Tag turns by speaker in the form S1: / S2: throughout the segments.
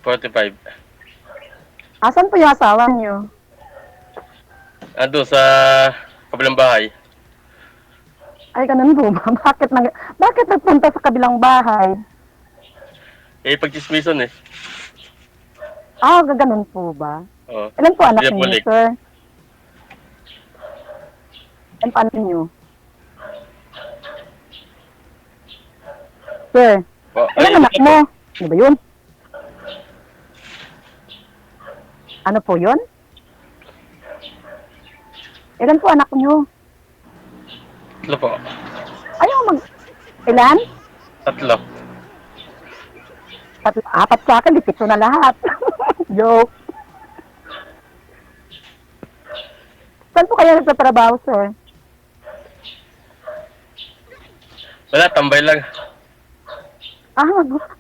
S1: 45.
S2: Asan po yung asawa niyo?
S1: Ando sa kabilang bahay.
S2: Ay, ganun po ba? Bakit nagpunta sa kabilang bahay?
S1: Pagchismisan eh.
S2: Ah, ganun po ba?
S1: Oo.
S2: Ilan po anak
S1: Hindi
S2: niyo,
S1: balik.
S2: sir? Ilan pa anak niyo? Sir, ilan anak mo? Ano ba yun? Ano po yun? Ilan po anak niyo?
S1: Tatlo po.
S2: Ayaw Ilan?
S1: Tatlo.
S2: Apat sa akin, lipit ko na lahat. Joke. Saan po kayo nagtatrabaho, sir?
S1: Wala, tambay lang.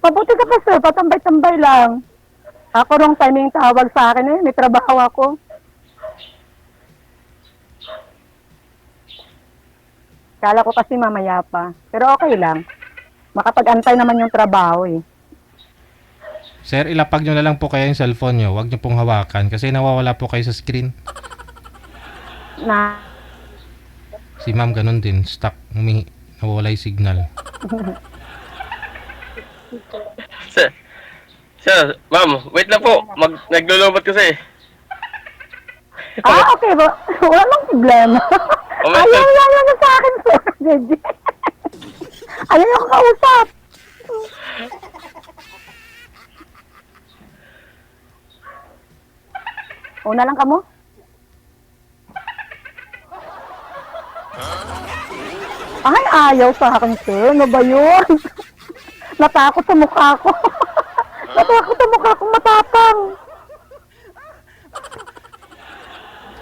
S2: Mabuti ka pa, sir. Patambay-tambay lang. Ako wrong timing tawag sa akin eh. May trabaho ako. Kala ko kasi mamaya pa. Pero okay lang. Makapag-antay naman yung trabaho eh.
S3: Sir, ilapag nyo na lang po kaya yung cellphone nyo. Huwag nyo pong hawakan kasi nawawala po kayo sa screen.
S2: Na,
S3: Si ma'am ganun din. Stuck. Nawawala yung signal.
S1: Sir, ma'am, wait lang po. Naglulumot kasi.
S2: okay ba? Walang problema. Ayaw na sa akin, sir. Jeje. Ayaw yung kausap. Una lang kamo? Ay, ayaw sa akin, sir. Ano ba yun? Natakot sa mukha ko. Natakot sa mukha ko matapang.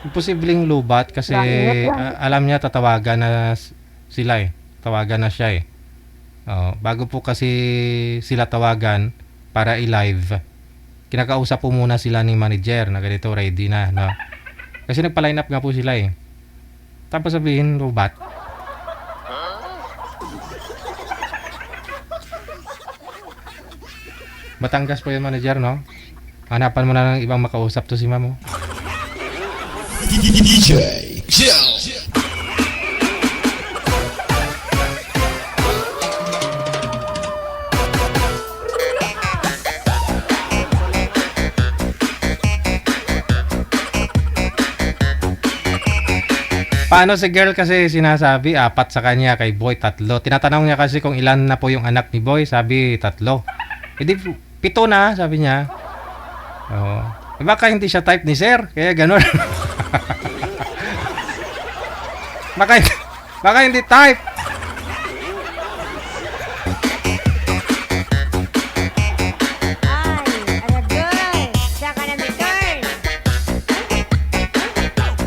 S3: Imposibleng lubat kasi alam niya tatawagan na sila eh. Tawagan na siya eh. Bago po kasi sila tawagan para i-live, kinakausap po muna sila ni manager na ganito ready na. No? Kasi nagpa-line up nga po sila eh. Tapos sabihin, lubat. Batangas po yung manager, no? Hanapan mo na ng ibang makausap to si ma'am.
S4: DJ Jill.
S3: Paano si girl kasi sinasabi 4 sa kanya, kay boy 3. Tinatanong niya kasi kung ilan na po yung anak ni boy, sabi 3. E di 7 na, sabi niya. Baka hindi siya type ni sir, kaya gano'n. baka hindi type.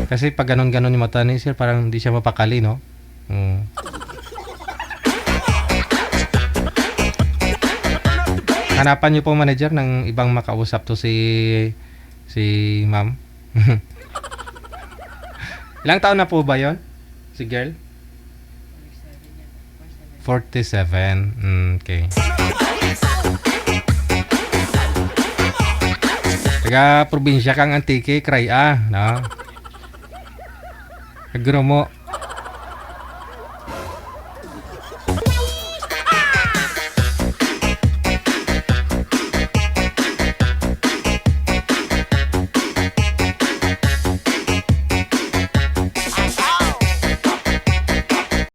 S3: Kasi pag ganon-ganon yung mata ni sir, parang hindi siya mapakali, no? Hanapan niyo po manager ng ibang makausap to si ma'am. Ilang taon na po ba yon? Si girl? 47. Okay. Taga probinsya kang Antique, Cray no? Nagro mo.